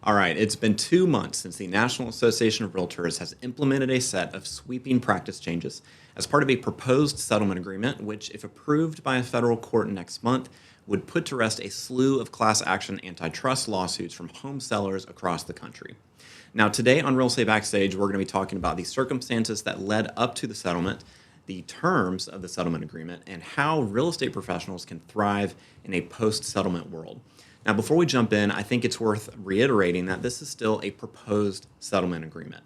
All right, it's been 2 months since the National Association of Realtors has implemented a set of sweeping practice changes as part of a proposed settlement agreement, which, if approved by a federal court next month, would put to rest a slew of class action antitrust lawsuits from home sellers across the country. Now, today on Real Estate Backstage, we're going to be talking about the circumstances that led up to the settlement, the terms of the settlement agreement, and how real estate professionals can thrive in a post-settlement world. Now, before we jump in, I think it's worth reiterating that this is still a proposed settlement agreement.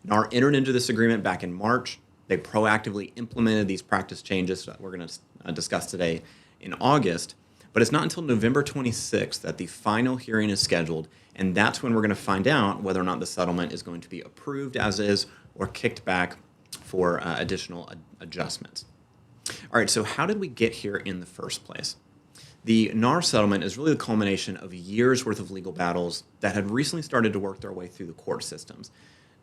NAR entered into this agreement back in March. They proactively implemented these practice changes that we're going to discuss today in August. But it's not until November 26th that the final hearing is scheduled, and that's when we're going to find out whether or not the settlement is going to be approved as is or kicked back for additional adjustments. All right, so how did we get here in the first place? The NAR settlement is really the culmination of years' worth of legal battles that had recently started to work their way through the court systems.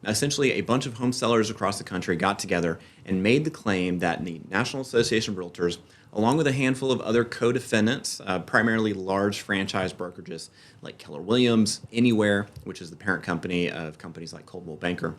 Now, essentially, a bunch of home sellers across the country got together and made the claim that the National Association of Realtors, along with a handful of other co-defendants, primarily large franchise brokerages like Keller Williams, Anywhere, which is the parent company of companies like Coldwell Banker,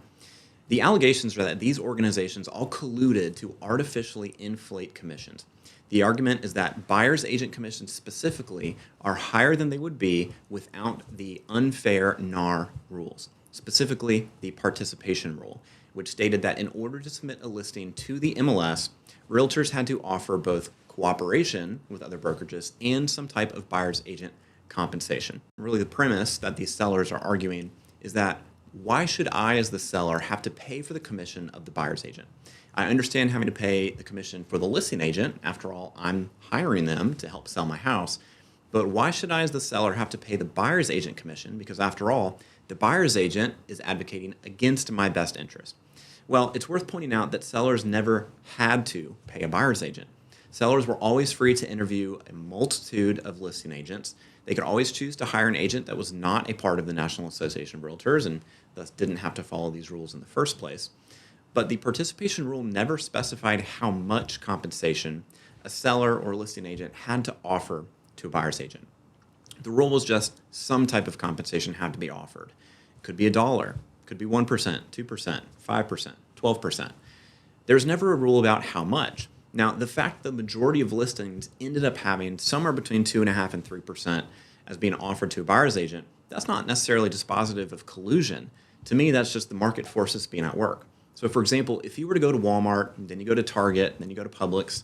the allegations are that these organizations all colluded to artificially inflate commissions. The argument is that buyer's agent commissions specifically are higher than they would be without the unfair NAR rules, specifically the participation rule, which stated that in order to submit a listing to the MLS, realtors had to offer both cooperation with other brokerages and some type of buyer's agent compensation. Really, the premise that these sellers are arguing is that why should I, as the seller, have to pay for the commission of the buyer's agent? I understand having to pay the commission for the listing agent. After all, I'm hiring them to help sell my house. But why should I, as the seller, have to pay the buyer's agent commission? Because after all, the buyer's agent is advocating against my best interest. Well, it's worth pointing out that sellers never had to pay a buyer's agent. Sellers were always free to interview a multitude of listing agents. They could always choose to hire an agent that was not a part of the National Association of Realtors and thus didn't have to follow these rules in the first place. But the participation rule never specified how much compensation a seller or listing agent had to offer to a buyer's agent. The rule was just some type of compensation had to be offered. It could be $1, could be 1%, 2%, 5%, 12%. There's never a rule about how much. Now, the fact that the majority of listings ended up having somewhere between 2.5% and 3% as being offered to a buyer's agent, that's not necessarily dispositive of collusion. To me, that's just the market forces being at work. So, for example, if you were to go to Walmart, then you go to Target, then you go to Publix,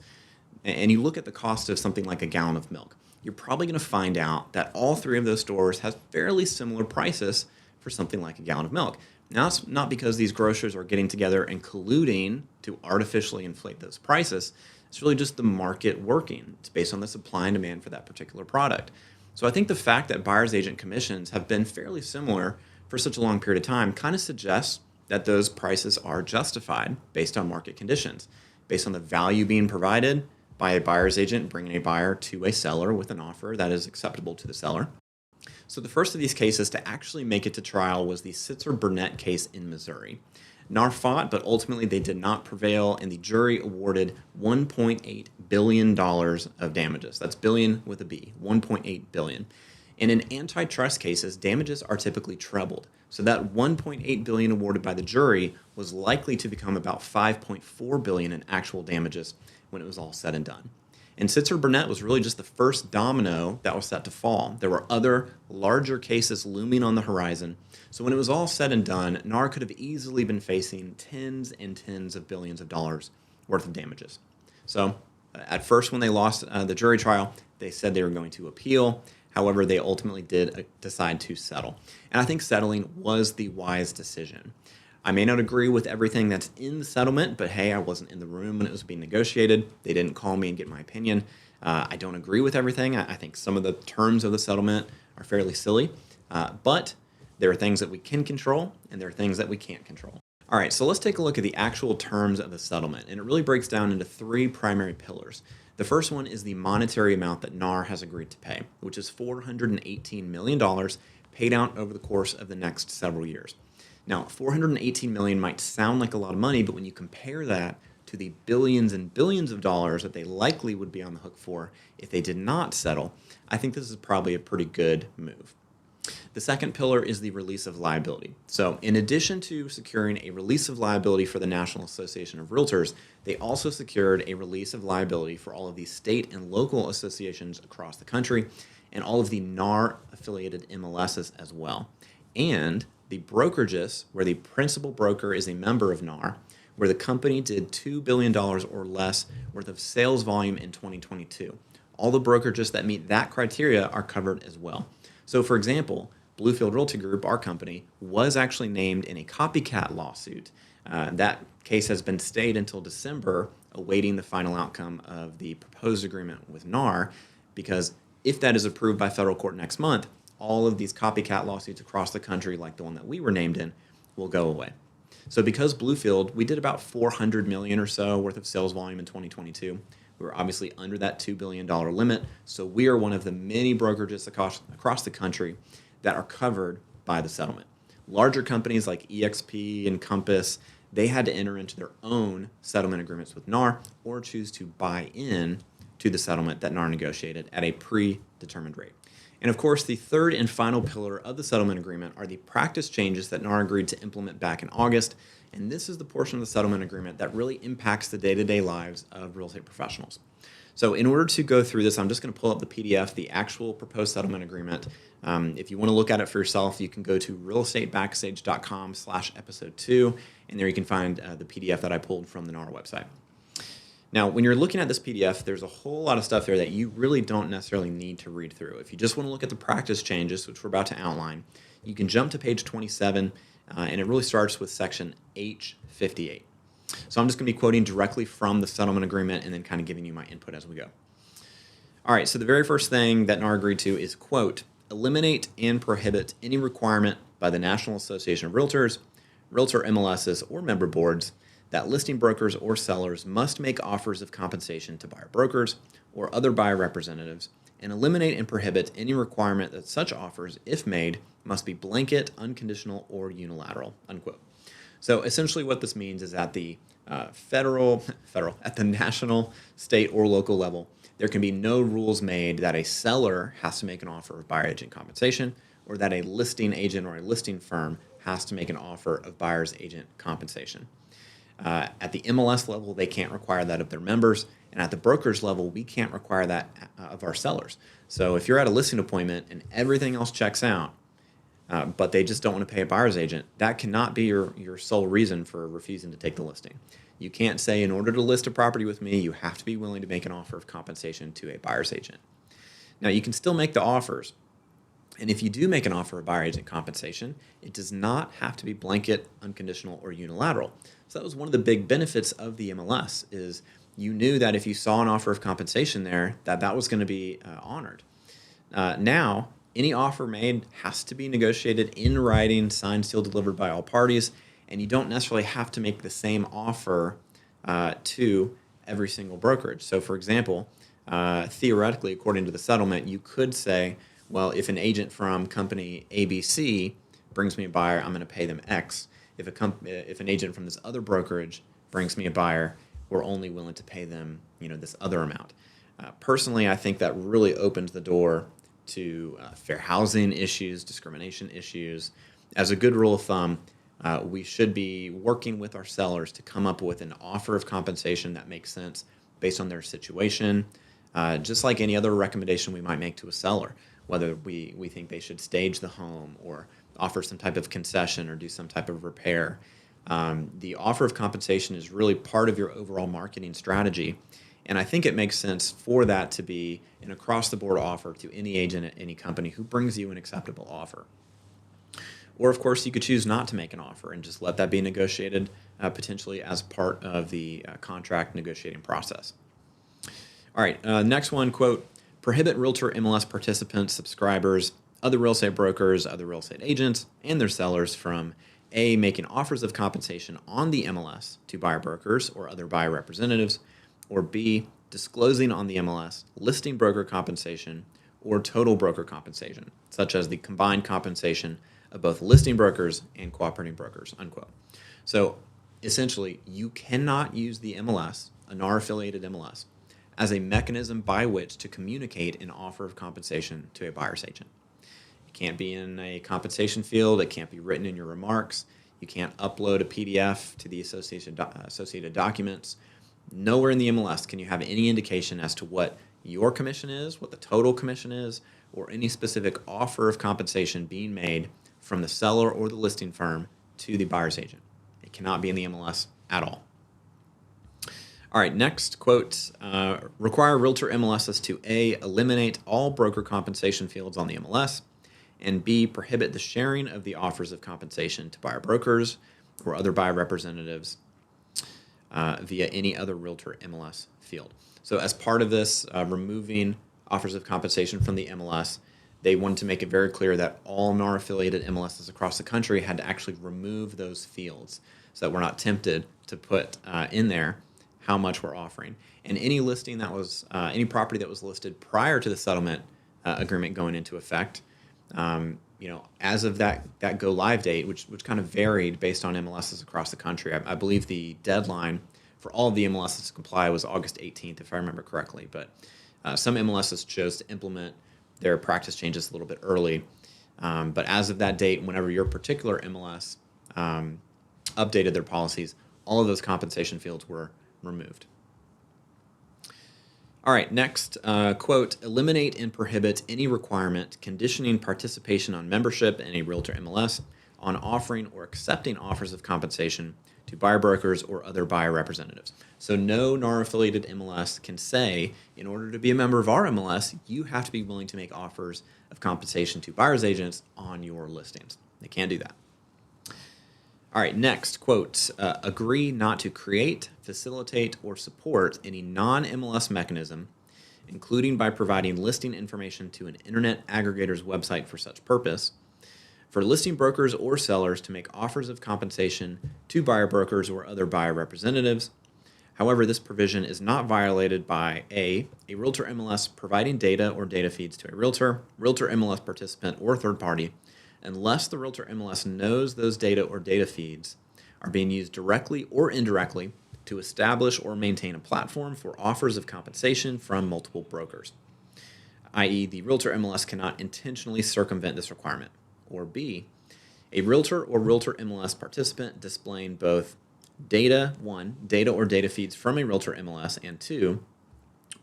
and you look at the cost of something like a gallon of milk, you're probably going to find out that all three of those stores have fairly similar prices for something like a gallon of milk. Now, it's not because these grocers are getting together and colluding to artificially inflate those prices. It's really just the market working. It's based on the supply and demand for that particular product. So I think the fact that buyer's agent commissions have been fairly similar for such a long period of time kind of suggests that those prices are justified based on market conditions, based on the value being provided by a buyer's agent bringing a buyer to a seller with an offer that is acceptable to the seller. So the first of these cases to actually make it to trial was the Sitzer-Burnett case in Missouri. NAR fought, but ultimately they did not prevail, and the jury awarded $1.8 billion of damages. That's billion with a B, $1.8 billion. And in antitrust cases, damages are typically trebled. So that $1.8 billion awarded by the jury was likely to become about $5.4 billion in actual damages when it was all said and done. And Sitzer-Burnett was really just the first domino that was set to fall. There were other larger cases looming on the horizon. So when it was all said and done, NAR could have easily been facing tens and tens of billions of dollars worth of damages. So at first, when they lost the jury trial, they said they were going to appeal. However, they ultimately did decide to settle. And I think settling was the wise decision. I may not agree with everything that's in the settlement, but hey, I wasn't in the room when it was being negotiated. They didn't call me and get my opinion. I don't agree with everything. I think some of the terms of the settlement are fairly silly, but there are things that we can control and there are things that we can't control. All right, so let's take a look at the actual terms of the settlement, and it really breaks down into three primary pillars. The first one is the monetary amount that NAR has agreed to pay, which is $418 million paid out over the course of the next several years. Now, $418 million might sound like a lot of money, but when you compare that to the billions and billions of dollars that they likely would be on the hook for if they did not settle, I think this is probably a pretty good move. The second pillar is the release of liability. So, in addition to securing a release of liability for the National Association of Realtors, they also secured a release of liability for all of the state and local associations across the country and all of the NAR affiliated MLSs as well. And the brokerages, where the principal broker is a member of NAR, where the company did $2 billion or less worth of sales volume in 2022. All the brokerages that meet that criteria are covered as well. So, for example, Bluefield Realty Group, our company, was actually named in a copycat lawsuit. That case has been stayed until December, awaiting the final outcome of the proposed agreement with NAR, because if that is approved by federal court next month, all of these copycat lawsuits across the country, like the one that we were named in, will go away. So because Bluefield, we did about $400 million or so worth of sales volume in 2022. We were obviously under that $2 billion limit, so we are one of the many brokerages across the country that are covered by the settlement. Larger companies like EXP and Compass, they had to enter into their own settlement agreements with NAR or choose to buy in to the settlement that NAR negotiated at a predetermined rate. And of course, the third and final pillar of the settlement agreement are the practice changes that NAR agreed to implement back in August. And this is the portion of the settlement agreement that really impacts the day-to-day lives of real estate professionals. So in order to go through this, I'm just going to pull up the PDF, the actual proposed settlement agreement. If you want to look at it for yourself, you can go to realestatebackstage.com/episode2, and there you can find the PDF that I pulled from the NAR website. Now, when you're looking at this PDF, there's a whole lot of stuff there that you really don't necessarily need to read through. If you just want to look at the practice changes, which we're about to outline, you can jump to page 27, and it really starts with section H58. So I'm just going to be quoting directly from the settlement agreement and then kind of giving you my input as we go. All right, so the very first thing that NAR agreed to is, quote, eliminate and prohibit any requirement by the National Association of Realtors, Realtor MLSs, or member boards that listing brokers or sellers must make offers of compensation to buyer brokers or other buyer representatives, and eliminate and prohibit any requirement that such offers, if made, must be blanket, unconditional, or unilateral, unquote. So essentially what this means is at the at the national, state, or local level, there can be no rules made that a seller has to make an offer of buyer agent compensation or that a listing agent or a listing firm has to make an offer of buyer's agent compensation. At the MLS level, they can't require that of their members, and at the brokerage level, we can't require that of our sellers. So if you're at a listing appointment and everything else checks out, but they just don't want to pay a buyer's agent, that cannot be your sole reason for refusing to take the listing. You can't say, in order to list a property with me, you have to be willing to make an offer of compensation to a buyer's agent. Now, you can still make the offers, and if you do make an offer of buyer agent compensation, it does not have to be blanket, unconditional, or unilateral. So that was one of the big benefits of the MLS, is you knew that if you saw an offer of compensation there, that was going to be honored. Now, any offer made has to be negotiated in writing, signed, sealed, delivered by all parties, and you don't necessarily have to make the same offer to every single brokerage. So, for example, theoretically, according to the settlement, you could say, well, if an agent from company ABC brings me a buyer, I'm going to pay them X. If an agent from this other brokerage brings me a buyer, we're only willing to pay them, this other amount. Personally, I think that really opens the door to fair housing issues, discrimination issues. As a good rule of thumb, we should be working with our sellers to come up with an offer of compensation that makes sense based on their situation, just like any other recommendation we might make to a seller, whether we think they should stage the home or offer some type of concession or do some type of repair. The offer of compensation is really part of your overall marketing strategy. And I think it makes sense for that to be an across-the-board offer to any agent at any company who brings you an acceptable offer. Or, of course, you could choose not to make an offer and just let that be negotiated potentially as part of the contract negotiating process. All right, next one, quote, prohibit Realtor MLS participants, subscribers, other real estate brokers, other real estate agents, and their sellers from A, making offers of compensation on the MLS to buyer brokers or other buyer representatives, or B, disclosing on the MLS listing broker compensation or total broker compensation, such as the combined compensation of both listing brokers and cooperating brokers, unquote. So essentially, you cannot use the MLS, a NAR-affiliated MLS, as a mechanism by which to communicate an offer of compensation to a buyer's agent. It can't be in a compensation field. It can't be written in your remarks. You can't upload a PDF to the associated documents. Nowhere in the MLS can you have any indication as to what your commission is, what the total commission is, or any specific offer of compensation being made from the seller or the listing firm to the buyer's agent. It cannot be in the MLS at all. All right, next quote, require realtor MLSs to A, eliminate all broker compensation fields on the MLS, and B, prohibit the sharing of the offers of compensation to buyer brokers or other buyer representatives via any other realtor MLS field. So as part of this, removing offers of compensation from the MLS, they wanted to make it very clear that all NAR-affiliated MLSs across the country had to actually remove those fields so that we're not tempted to put in there how much we're offering. And any listing that was, any property that was listed prior to the settlement agreement going into effect, as of that go live date, which kind of varied based on MLSs across the country. I believe the deadline for all of the MLSs to comply was August 18th, if I remember correctly. But some MLSs chose to implement their practice changes a little bit early. But as of that date, whenever your particular MLS updated their policies, all of those compensation fields were removed. All right, next, quote, eliminate and prohibit any requirement conditioning participation on membership in a realtor MLS on offering or accepting offers of compensation to buyer brokers or other buyer representatives. So no NAR-affiliated MLS can say, in order to be a member of our MLS, you have to be willing to make offers of compensation to buyer's agents on your listings. They can't do that. All right, next, quote, agree not to create, facilitate, or support any non-MLS mechanism, including by providing listing information to an internet aggregator's website for such purpose, for listing brokers or sellers to make offers of compensation to buyer brokers or other buyer representatives. However, this provision is not violated by a realtor MLS providing data or data feeds to a realtor MLS participant, or third party, unless the realtor MLS knows those data or data feeds are being used directly or indirectly to establish or maintain a platform for offers of compensation from multiple brokers, i.e. the realtor MLS cannot intentionally circumvent this requirement. Or B, a realtor or realtor MLS participant displaying both data or data feeds from a realtor MLS, and 2,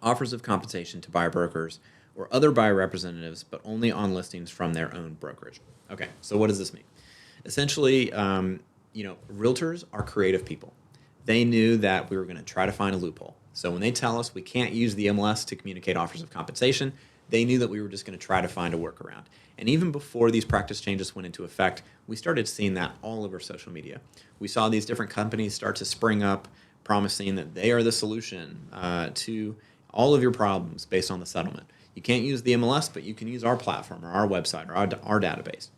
offers of compensation to buyer brokers or other buyer representatives, but only on listings from their own brokerage. Okay, so what does this mean? Essentially, realtors are creative people. They knew that we were going to try to find a loophole. So when they tell us we can't use the MLS to communicate offers of compensation, they knew that we were just going to try to find a workaround. And even before these practice changes went into effect, we started seeing that all over social media. We saw these different companies start to spring up, promising that they are the solution to all of your problems based on the settlement. You can't use the MLS, but you can use our platform or our website or our database.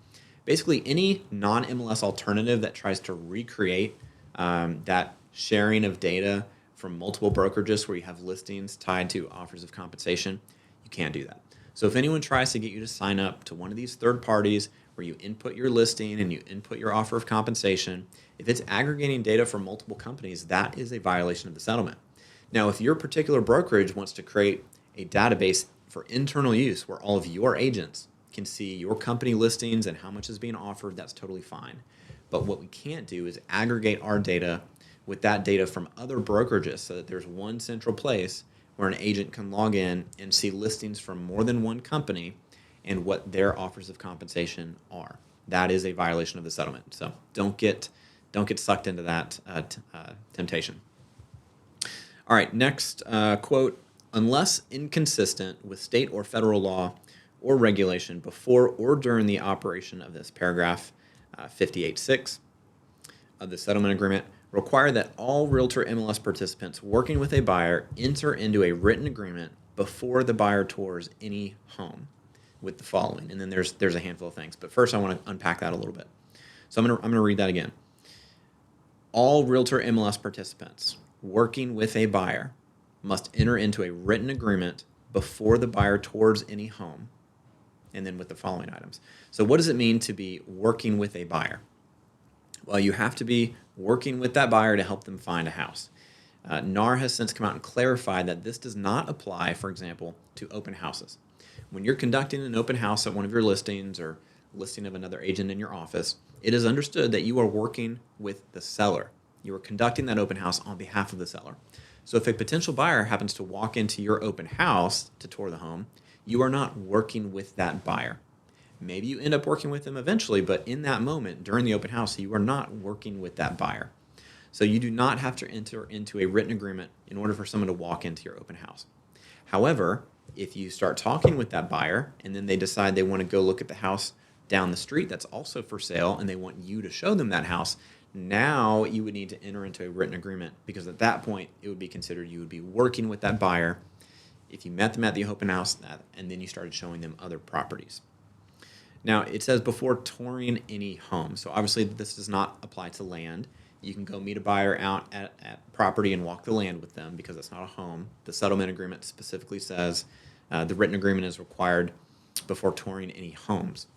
Basically, any non-MLS alternative that tries to recreate that sharing of data from multiple brokerages where you have listings tied to offers of compensation, you can't do that. So if anyone tries to get you to sign up to one of these third parties where you input your listing and you input your offer of compensation, if it's aggregating data from multiple companies, that is a violation of the settlement. Now, if your particular brokerage wants to create a database for internal use where all of your agents can see your company listings and how much is being offered, that's totally fine. But what we can't do is aggregate our data with that data from other brokerages so that there's one central place where an agent can log in and see listings from more than one company and what their offers of compensation are. That is a violation of the settlement. So don't get sucked into that temptation. All right, next quote, unless inconsistent with state or federal law or regulation before or during the operation of this paragraph 58.6 of the settlement agreement, require that all realtor MLS participants working with a buyer enter into a written agreement before the buyer tours any home with the following. And then there's a handful of things. But first I want to unpack that a little bit. So I'm going to read that again. All realtor MLS participants working with a buyer must enter into a written agreement before the buyer tours any home, and then with the following items. So what does it mean to be working with a buyer? Well, you have to be working with that buyer to help them find a house. NAR has since come out and clarified that this does not apply, for example, to open houses. when you're conducting an open house at one of your listings or listing of another agent in your office, it is understood that you are working with the seller. You are conducting that open house on behalf of the seller. So if a potential buyer happens to walk into your open house to tour the home, you are not working with that buyer. Maybe you end up working with them eventually, but in that moment, during the open house, you are not working with that buyer. So you do not have to enter into a written agreement in order for someone to walk into your open house. However, if you start talking with that buyer and then they decide they want to go look at the house down the street that's also for sale and they want you to show them that house, now you would need to enter into a written agreement, because at that point it would be considered you would be working with that buyer if you met them at the open house and then you started showing them other properties. Now, it says before touring any home. So obviously this does not apply to land. You can go meet a buyer out at property and walk the land with them because it's not a home. The settlement agreement specifically says the written agreement is required before touring any homes.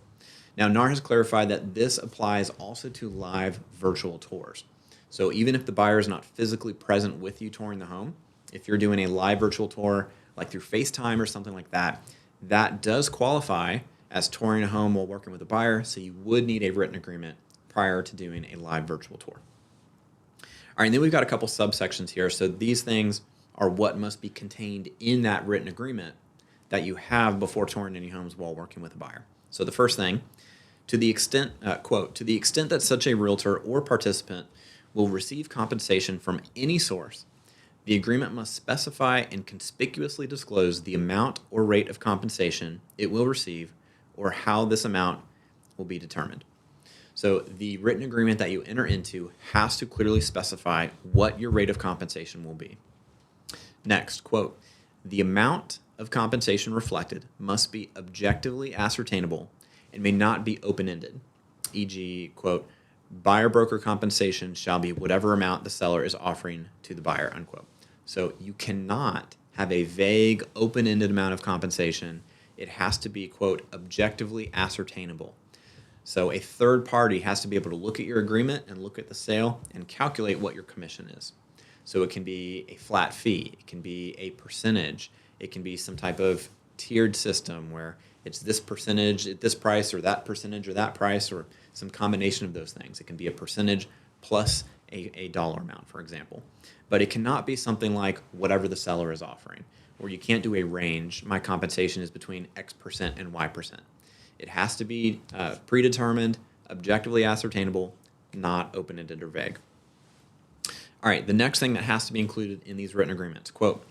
Now, NAR has clarified that this applies also to live virtual tours. So even if the buyer is not physically present with you touring the home, if you're doing a live virtual tour, like through FaceTime or something like that, that does qualify as touring a home while working with a buyer, so you would need a written agreement prior to doing a live virtual tour. All right, and then we've got a couple subsections here. So these things are what must be contained in that written agreement that you have before touring any homes while working with a buyer. So the first thing, to the extent, quote, to the extent that such a realtor or participant will receive compensation from any source, the agreement must specify and conspicuously disclose the amount or rate of compensation it will receive or how this amount will be determined. So the written agreement that you enter into has to clearly specify what your rate of compensation will be. Next, quote, the amount of compensation reflected must be objectively ascertainable and may not be open-ended, e.g., quote, buyer broker compensation shall be whatever amount the seller is offering to the buyer, unquote. So you cannot have a vague, open-ended amount of compensation. It has to be, quote, objectively ascertainable. So a third party has to be able to look at your agreement and look at the sale and calculate what your commission is. So it can be a flat fee, it can be a percentage, it can be some type of tiered system where it's this percentage at this price or that percentage or that price, or some combination of those things. It can be a percentage plus a dollar amount, for example. But it cannot be something like whatever the seller is offering, or you can't do a range. My compensation is between X percent and Y percent. It has to be predetermined, objectively ascertainable, not open-ended or vague. All right, the next thing that has to be included in these written agreements, quote,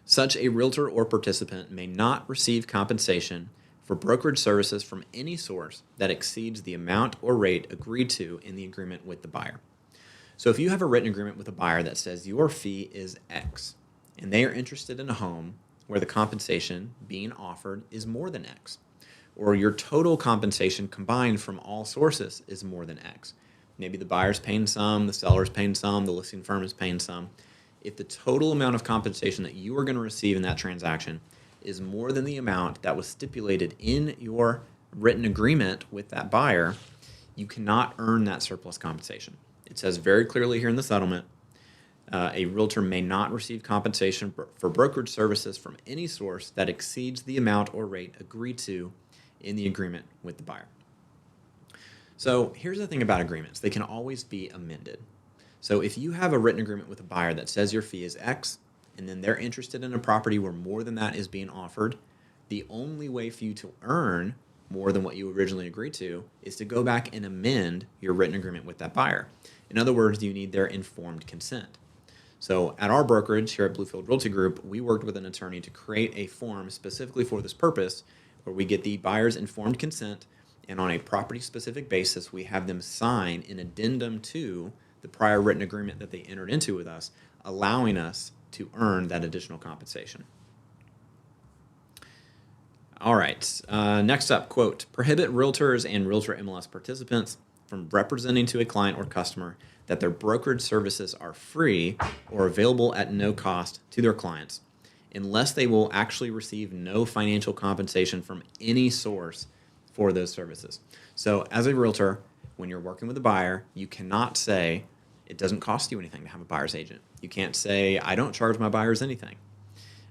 such a realtor or participant may not receive compensation for brokerage services from any source that exceeds the amount or rate agreed to in the agreement with the buyer. So if you have a written agreement with a buyer that says your fee is X, and they are interested in a home where the compensation being offered is more than X, or your total compensation combined from all sources is more than X. Maybe the buyer's paying some, the seller's paying some, the listing firm is paying some. If the total amount of compensation that you are going to receive in that transaction is more than the amount that was stipulated in your written agreement with that buyer, you cannot earn that surplus compensation. It says very clearly here in the settlement, a realtor may not receive compensation for brokerage services from any source that exceeds the amount or rate agreed to in the agreement with the buyer. So here's the thing about agreements. They can always be amended. So if you have a written agreement with a buyer that says your fee is X, and then they're interested in a property where more than that is being offered, the only way for you to earn more than what you originally agreed to is to go back and amend your written agreement with that buyer. In other words, you need their informed consent. So at our brokerage here at Bluefield Realty Group, we worked with an attorney to create a form specifically for this purpose, where we get the buyer's informed consent, and on a property-specific basis, we have them sign an addendum to the prior written agreement that they entered into with us, allowing us to earn that additional compensation. All right, next up, quote, prohibit realtors and realtor MLS participants from representing to a client or customer that their brokerage services are free or available at no cost to their clients, unless they will actually receive no financial compensation from any source for those services. So as a realtor, when you're working with a buyer, you cannot say it doesn't cost you anything to have a buyer's agent. You can't say, I don't charge my buyers anything.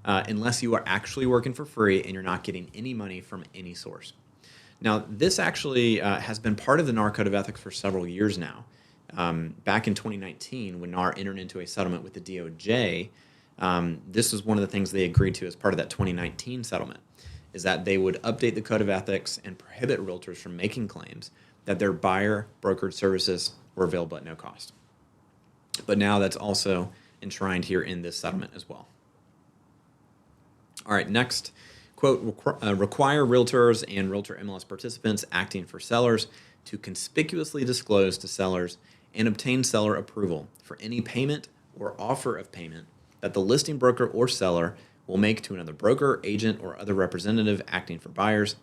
unless you are actually working for free and you're not getting any money from any source. Now, this actually has been part of the NAR Code of Ethics for several years now. Back in 2019, when NAR entered into a settlement with the DOJ, this was one of the things they agreed to as part of that 2019 settlement, is that they would update the Code of Ethics and prohibit realtors from making claims that their buyer brokered services were available at no cost. But now that's also enshrined here in this settlement as well. All right, next, quote, require realtors and realtor MLS participants acting for sellers to conspicuously disclose to sellers and obtain seller approval for any payment or offer of payment that the listing broker or seller will make to another broker, agent, or other representative acting for buyers,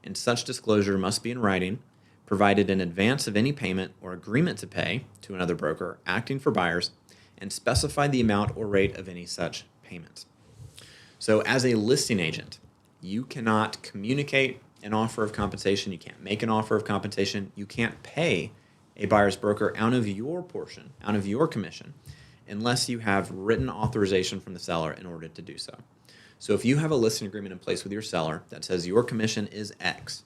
and such disclosure must be in writing, provided in advance of any payment or agreement to pay to another broker acting for buyers, and specify the amount or rate of any such payments. So as a listing agent, you cannot communicate an offer of compensation, you can't make an offer of compensation, you can't pay a buyer's broker out of your portion, out of your commission, unless you have written authorization from the seller in order to do so. So if you have a listing agreement in place with your seller that says your commission is X,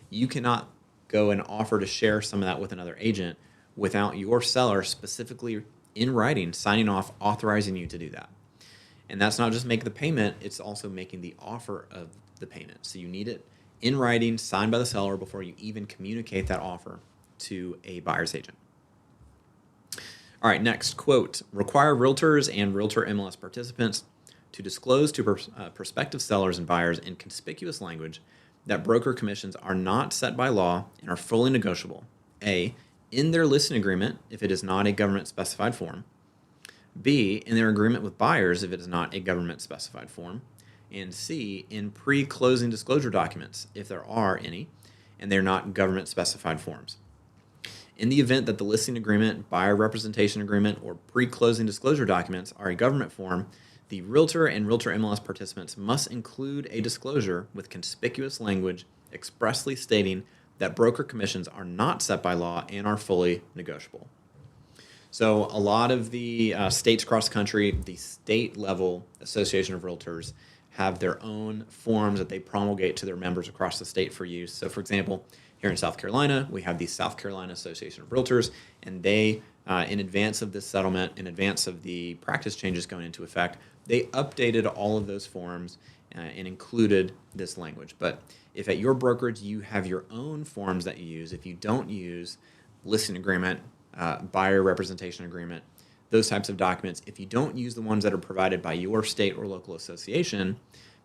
you cannot go and offer to share some of that with another agent without your seller specifically in writing signing off authorizing you to do that. And that's not just make the payment, it's also making the offer of the payment. So you need it in writing, signed by the seller before you even communicate that offer to a buyer's agent. All right, next, quote, require realtors and realtor MLS participants to disclose to prospective sellers and buyers in conspicuous language that broker commissions are not set by law and are fully negotiable. A, in their listing agreement if it is not a government specified form. B, in their agreement with buyers if it is not a government specified form. And C, in pre-closing disclosure documents if there are any and they're not government specified forms. In the event that the listing agreement, buyer representation agreement, or pre-closing disclosure documents are a government form, the realtor and realtor MLS participants must include a disclosure with conspicuous language expressly stating that broker commissions are not set by law and are fully negotiable. So a lot of the states across the country, the state level Association of Realtors have their own forms that they promulgate to their members across the state for use. So for example, here in South Carolina, we have the South Carolina Association of Realtors, and they, in advance of this settlement, in advance of the practice changes going into effect, they updated all of those forms and included this language. But if at your brokerage you have your own forms that you use, if you don't use listing agreement, buyer representation agreement, those types of documents, if you don't use the ones that are provided by your state or local association,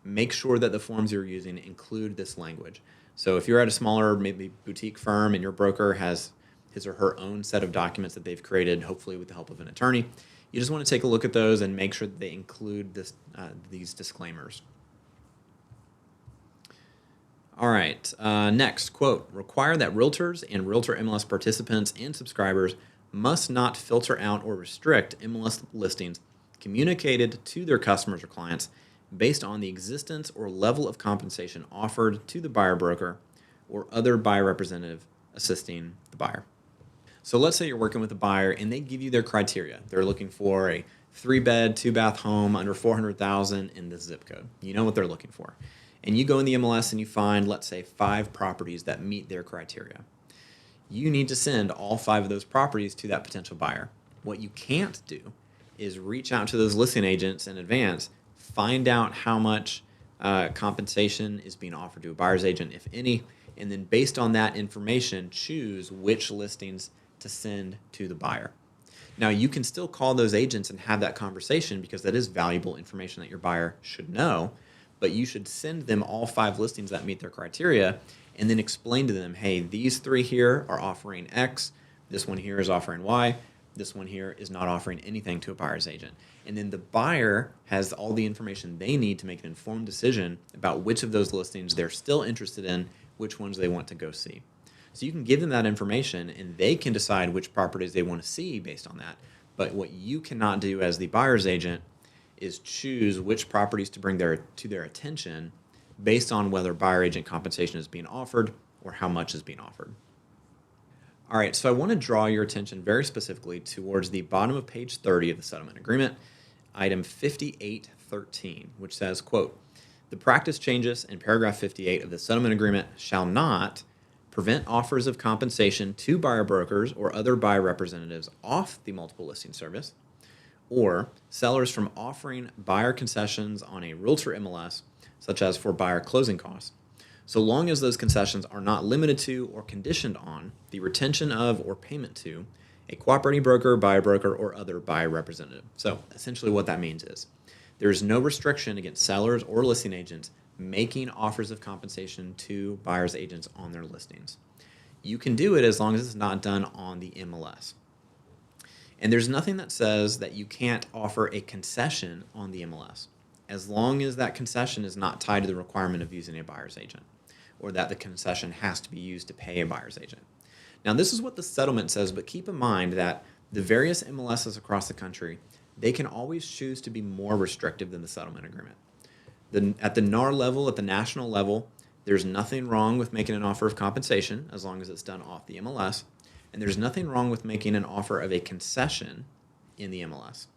make sure that the forms you're using include this language. So if you're at a smaller, maybe boutique firm and your broker has his or her own set of documents that they've created, hopefully with the help of an attorney, you just want to take a look at those and make sure that they include these disclaimers. All right, next, quote, require that realtors and realtor MLS participants and subscribers must not filter out or restrict MLS listings communicated to their customers or clients based on the existence or level of compensation offered to the buyer broker or other buyer representative assisting the buyer. So let's say you're working with a buyer and they give you their criteria. They're looking for a 3-bed, 2-bath home under $400,000 in this zip code. You know what they're looking for. And you go in the MLS and you find, let's say, 5 properties that meet their criteria. You need to send all 5 of those properties to that potential buyer. What you can't do is reach out to those listing agents in advance, find out how much compensation is being offered to a buyer's agent, if any, and then based on that information, choose which listings to send to the buyer. Now, you can still call those agents and have that conversation because that is valuable information that your buyer should know, but you should send them all 5 listings that meet their criteria and then explain to them, hey, these 3 here are offering X, this one here is offering Y, this one here is not offering anything to a buyer's agent. And then the buyer has all the information they need to make an informed decision about which of those listings they're still interested in, which ones they want to go see. So you can give them that information and they can decide which properties they want to see based on that. But what you cannot do as the buyer's agent is choose which properties to bring to their attention based on whether buyer agent compensation is being offered or how much is being offered. All right, so I want to draw your attention very specifically towards the bottom of page 30 of the settlement agreement, item 58.3. 13, which says, quote, "The practice changes in paragraph 58 of the settlement agreement shall not prevent offers of compensation to buyer brokers or other buyer representatives off the multiple listing service, or sellers from offering buyer concessions on a realtor MLS, such as for buyer closing costs, so long as those concessions are not limited to or conditioned on the retention of or payment to a cooperating broker, buyer broker, or other buyer representative." So essentially what that means is there is no restriction against sellers or listing agents making offers of compensation to buyers agents on their listings. You can do it as long as it's not done on the MLS. And there's nothing that says that you can't offer a concession on the MLS, as long as that concession is not tied to the requirement of using a buyer's agent, or that the concession has to be used to pay a buyer's agent. Now, this is what the settlement says, but keep in mind that the various MLSs across the country, they can always choose to be more restrictive than the settlement agreement. At the NAR level, at the national level, there's nothing wrong with making an offer of compensation as long as it's done off the MLS, and there's nothing wrong with making an offer of a concession in the MLS.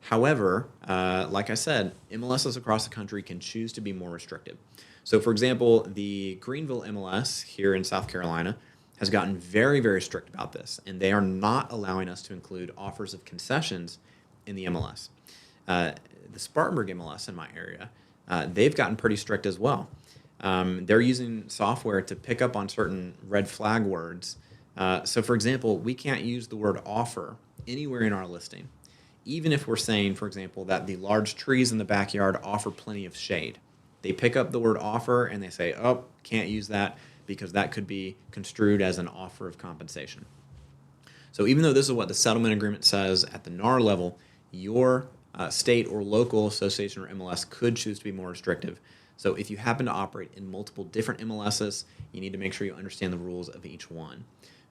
However, like I said, MLSs across the country can choose to be more restrictive. So, for example, the Greenville MLS here in South Carolina has gotten very, very strict about this, and they are not allowing us to include offers of concessions in the MLS. The Spartanburg MLS in my area, they've gotten pretty strict as well. They're using software to pick up on certain red flag words. So, for example, we can't use the word offer anywhere in our listing, even if we're saying, for example, that the large trees in the backyard offer plenty of shade. They pick up the word offer and they say, oh, can't use that because that could be construed as an offer of compensation. So even though this is what the settlement agreement says at the NAR level, your state or local association or MLS could choose to be more restrictive. So if you happen to operate in multiple different MLSs, you need to make sure you understand the rules of each one.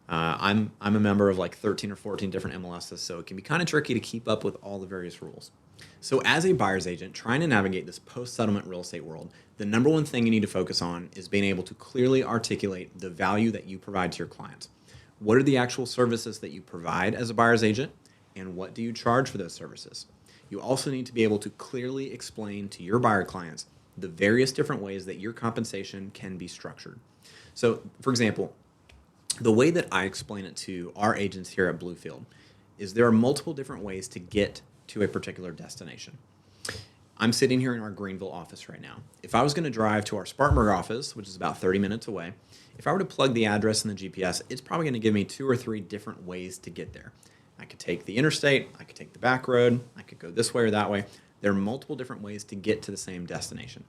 I'm a member of like 13 or 14 different MLSs, so it can be kind of tricky to keep up with all the various rules. So as a buyer's agent trying to navigate this post-settlement real estate world, the number one thing you need to focus on is being able to clearly articulate the value that you provide to your clients. What are the actual services that you provide as a buyer's agent, and what do you charge for those services? You also need to be able to clearly explain to your buyer clients the various different ways that your compensation can be structured. So, for example, the way that I explain it to our agents here at Bluefield is there are multiple different ways to get to a particular destination. I'm sitting here in our Greenville office right now. If I was going to drive to our Spartanburg office, which is about 30 minutes away, if I were to plug the address in the GPS, it's probably going to give me 2 or 3 different ways to get there. I could take the interstate, I could take the back road, I could go this way or that way. There are multiple different ways to get to the same destination.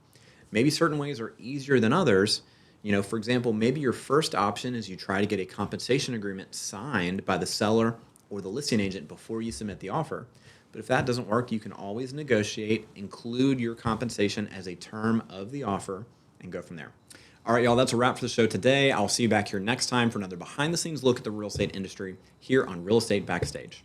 Maybe certain ways are easier than others. You know, for example, maybe your first option is you try to get a compensation agreement signed by the seller or the listing agent before you submit the offer. But if that doesn't work, you can always negotiate, include your compensation as a term of the offer, and go from there. All right, y'all, that's a wrap for the show today. I'll see you back here next time for another behind-the-scenes look at the real estate industry here on Real Estate Backstage.